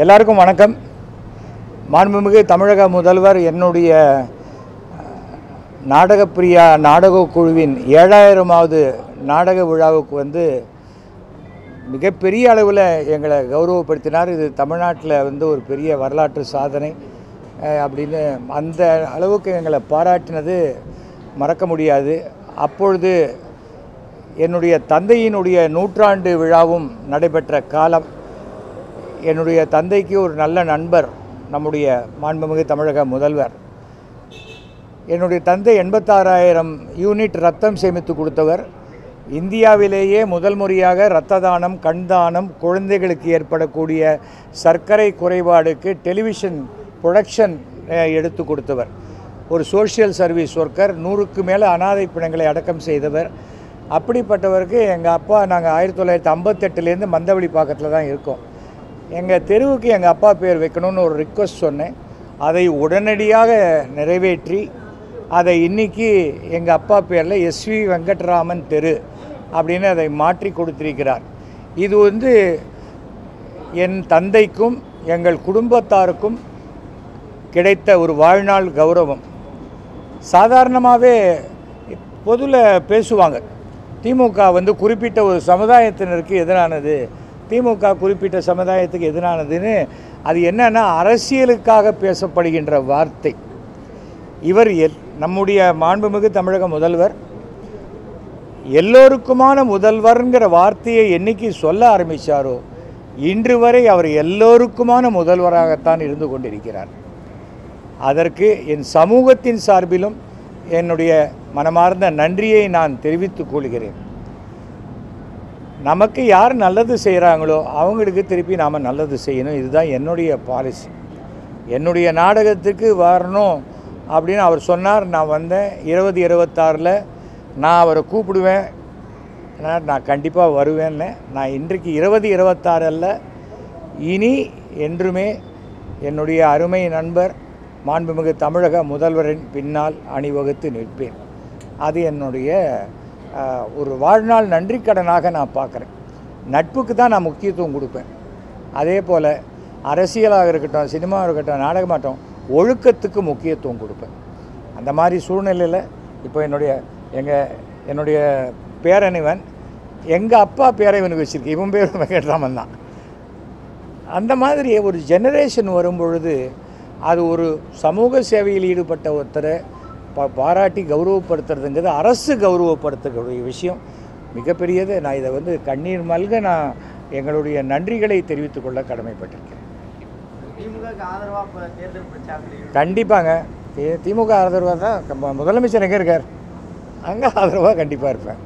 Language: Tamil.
எல்லாருக்கும் வணக்கம். மாண்புமிகு தமிழக முதல்வர் என்னுடைய நாடகப்பிரியா நாடகக் குழுவின் 7000வது நாடக விழாவுக்கு வந்து மிகப்பெரிய அளவில் எங்களை கௌரவப்படுத்தினார். இது தமிழ்நாட்டில் வந்து ஒரு பெரிய வரலாற்று சாதனை அப்படின்னு அந்த அளவுக்கு எங்களை பாராட்டினது மறக்க முடியாது. அப்பொழுது என்னுடைய தந்தையினுடைய 100ஆண்டு விழாவும் நடைபெற்ற காலம். என்னுடைய தந்தைக்கு ஒரு நல்ல நண்பர் நம்முடைய மாண்புமிகு தமிழக முதல்வர். என்னுடைய தந்தை 86,000 யூனிட் ரத்தம் சேமித்து கொடுத்தவர். இந்தியாவிலேயே முதல் முறையாக இரத்த தானம், கண் தானம், குழந்தைகளுக்கு ஏற்படக்கூடிய சர்க்கரை குறைபாடுக்கு டெலிவிஷன் ப்ரொடக்ஷன் எடுத்து கொடுத்தவர். ஒரு சோஷியல் சர்வீஸ் ஒர்க்கர். 100க்கு மேலே அனாதை பிணங்களை அடக்கம் செய்தவர். அப்படிப்பட்டவருக்கு எங்கள் அப்பா, நாங்கள் 1958லேருந்து மந்தவெளி பாக்கத்தில் தான் இருக்கோம். எங்கள் தெருவுக்கு எங்கள் அப்பா பேர் வைக்கணும்னு ஒரு ரிக்வெஸ்ட் சொன்னேன். அதை உடனடியாக நிறைவேற்றி அதை இன்றைக்கி எங்கள் அப்பா பேரில் SV வெங்கட்ராமன் தெரு அப்படின்னு அதை மாற்றி கொடுத்திருக்கிறார். இது வந்து என் தந்தைக்கும் எங்கள் குடும்பத்தாருக்கும் கிடைத்த ஒரு வாழ்நாள் கௌரவம். சாதாரணமாகவே பொதுவில் பேசுவாங்க, திமுக வந்து குறிப்பிட்ட ஒரு சமுதாயத்தினருக்கு எதிரானது, திமுக குறிப்பிட்ட சமுதாயத்துக்கு எதிரானதுன்னு. அது என்னன்னா அரசியலுக்காக பேசப்படுகின்ற வார்த்தை. இவர் நம்முடைய மாண்புமிகு தமிழக முதல்வர் எல்லோருக்குமான முதல்வர்ங்கிற வார்த்தையை என்னைக்கு சொல்ல ஆரம்பித்தாரோ இன்று வரை அவர் எல்லோருக்குமான முதல்வராகத்தான் இருந்து கொண்டிருக்கிறார். அதற்கு என் சமூகத்தின் சார்பிலும் என்னுடைய மனமார்ந்த நன்றியை நான் தெரிவித்துக் கொள்கிறேன். நமக்கு யார் நல்லது செய்கிறாங்களோ அவங்களுக்கு திருப்பி நாம் நல்லது செய்யணும். இதுதான் என்னுடைய பாலிசி. என்னுடைய நாடகத்துக்கு வரணும் அப்படின்னு அவர் சொன்னார். நான் வந்தேன். 2026 நான் அவரை கூப்பிடுவேன், நான் கண்டிப்பாக வருவேன்னு. நான் இன்றைக்கு 2026 அல்ல, இனி என்றுமே என்னுடைய அருமை நண்பர் மாண்புமிகு தமிழக முதல்வரின் பின்னால் அணிவகுத்து நிற்பேன். அது என்னுடைய ஒரு வாழ்நாள் நன்றி கடனாக நான் பார்க்குறேன். நட்புக்கு தான் நான் முக்கியத்துவம் கொடுப்பேன். அதே போல் அரசியலாக இருக்கட்டும், சினிமாவாக இருக்கட்டும், நாடகமாகட்டும், ஒழுக்கத்துக்கு முக்கியத்துவம் கொடுப்பேன். அந்த மாதிரி சூழ்நிலையில் இப்போ என்னுடைய பேரனிவன் எங்கள் அப்பா பேரை இவனுக்கு வச்சுருக்கு. இவன் பேர் வெங்கட்ராமன் தான். அந்த மாதிரி ஒரு ஜெனரேஷன் வரும்பொழுது அது ஒரு சமூக சேவையில் ஈடுபட்ட ஒருத்தரை பாராட்டி கௌரவப்படுத்துறதுங்கிறது அரசு கௌரவப்படுத்தக்கூடிய விஷயம் மிகப்பெரியது. நான் இதை வந்து கண்ணீர் மல்க நான் எங்களுடைய நன்றிகளை தெரிவித்துக் கொள்ள கடமைப்பட்டிருக்கேன். கண்டிப்பாங்க திமுக ஆதரவாக தான். முதலமைச்சர் எங்கே இருக்கார், அங்கே ஆதரவாக கண்டிப்பாக இருப்பேன்.